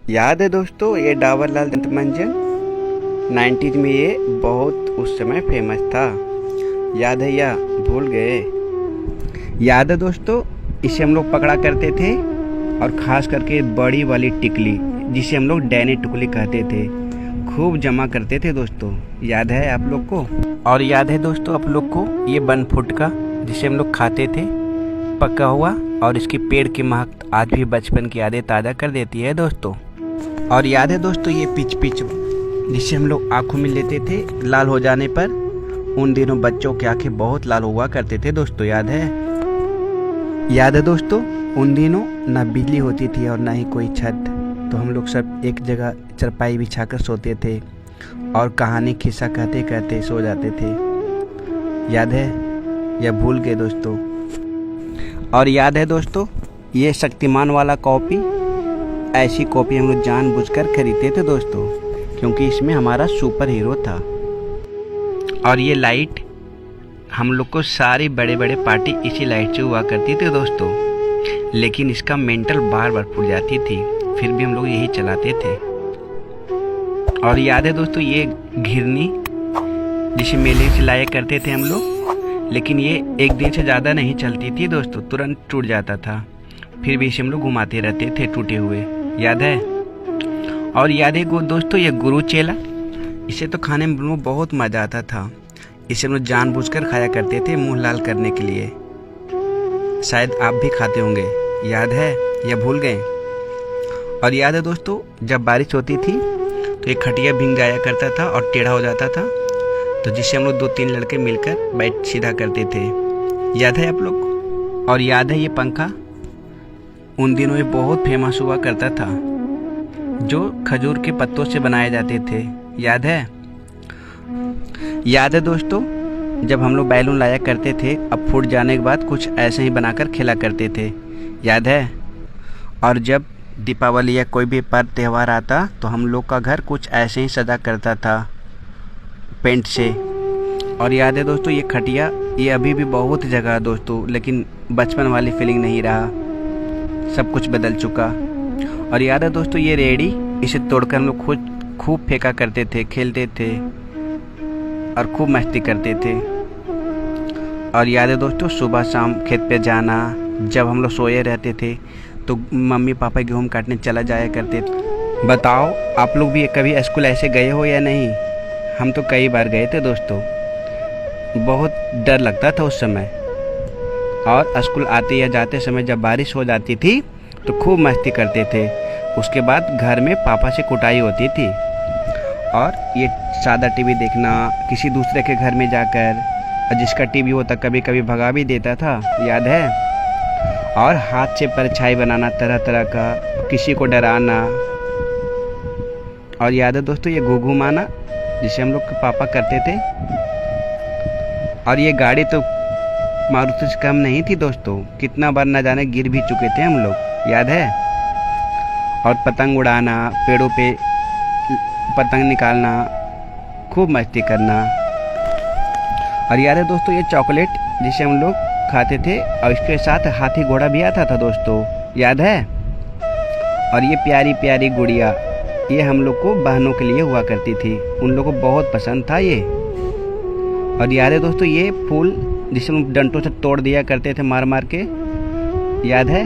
याद है दोस्तों ये डाबर लाल दंत मंजन 90s में ये बहुत उस समय फेमस था। याद है या भूल गए? याद है दोस्तों इसे हम लोग पकड़ा करते थे और ख़ास करके बड़ी वाली टिकली जिसे हम लोग डैनी टिकली कहते थे, खूब जमा करते थे दोस्तों। याद है आप लोग को? और याद है दोस्तों आप लोग को ये 1 फुट का जिसे हम लोग खाते थे पका हुआ, और इसकी पेड़ की महक आज भी बचपन की यादें ताज़ा कर देती है दोस्तों। और याद है दोस्तों ये पिच जिसे हम लोग आँखों में लेते थे लाल हो जाने पर, उन दिनों बच्चों की आंखें बहुत लाल हुआ करते थे दोस्तों। याद है? याद है दोस्तों उन दिनों ना बिजली होती थी और ना ही कोई छत, तो हम लोग सब एक जगह चरपाई बिछाकर सोते थे और कहानी खिस्सा कहते कहते सो जाते थे। याद है या भूल गए दोस्तों? और याद है दोस्तों ये शक्तिमान वाला कॉपी, ऐसी कॉपी हम लोग जानबूझकर खरीदते थे दोस्तों क्योंकि इसमें हमारा सुपर हीरो था। और ये लाइट हम लोग को सारी बड़े बड़े पार्टी इसी लाइट से हुआ करती थी दोस्तों, लेकिन इसका मेंटल बार बार फूट जाती थी, फिर भी हम लोग यही चलाते थे। और याद है दोस्तों ये घिरनी जिसे मेले से लाया करते थे हम लोग, लेकिन ये एक दिन से ज़्यादा नहीं चलती थी दोस्तों, तुरंत टूट जाता था, फिर भी इसे हम लोग घुमाते रहते थे टूटे हुए। याद है? और याद है दोस्तों ये गुरु चेला, इसे तो खाने में बहुत मज़ा आता था, इसे हम लोग जानबूझकर खाया करते थे मुंह लाल करने के लिए। शायद आप भी खाते होंगे। याद है या भूल गए? और याद है दोस्तों जब बारिश होती थी तो ये खटिया भीग जाया करता था और टेढ़ा हो जाता था, तो जिससे हम लोग 2-3 लड़के मिलकर बैठ सीधा करते थे। याद है आप लोग? और याद है ये पंखा, उन दिनों ये बहुत फेमस हुआ करता था, जो खजूर के पत्तों से बनाए जाते थे। याद है? याद है दोस्तों जब हम लोग बैलून लाया करते थे, अब फूट जाने के बाद कुछ ऐसे ही बनाकर खेला करते थे। याद है? और जब दीपावली या कोई भी पर्व त्यौहार आता तो हम लोग का घर कुछ ऐसे ही सजा करता था पेंट से। और याद है दोस्तों ये खटिया, ये अभी भी बहुत जगह है दोस्तों, लेकिन बचपन वाली फीलिंग नहीं रहा, सब कुछ बदल चुका। और याद है दोस्तों ये रेडी, इसे तोड़कर हम लोग खुद खूब फेंका करते थे, खेलते थे और खूब मस्ती करते थे। और याद है दोस्तों सुबह शाम खेत पे जाना, जब हम लोग सोए रहते थे तो मम्मी पापा गेहूँ काटने चला जाया करते थे। बताओ आप लोग भी कभी स्कूल ऐसे गए हो या नहीं? हम तो कई बार गए थे दोस्तों, बहुत डर लगता था उस समय। और स्कूल आते या जाते समय जब बारिश हो जाती थी तो खूब मस्ती करते थे, उसके बाद घर में पापा से कुटाई होती थी। और ये सादा टीवी देखना, किसी दूसरे के घर में जाकर, और जिसका टीवी होता कभी कभी भगा भी देता था। याद है? और हाथ से परछाई बनाना तरह तरह का, किसी को डराना। और याद है दोस्तों ये घूघू माना जिसे हम लोग के पापा करते थे। और ये गाड़ी तो मारुति से कम नहीं थी दोस्तों, कितना बार न जाने गिर भी चुके थे हम लोग। याद है? और पतंग उड़ाना, पेड़ों पे पतंग निकालना, खूब मस्ती करना। और याद है दोस्तों ये चॉकलेट जिसे हम लोग खाते थे और इसके साथ हाथी घोड़ा भी आता था दोस्तों। याद है? और ये प्यारी प्यारी गुड़िया, ये हम लोग को बहनों के लिए हुआ करती थी, उन लोगों को बहुत पसंद था ये। और याद है दोस्तों ये फूल जिसे हम डंटों से तोड़ दिया करते थे मार मार के। याद है?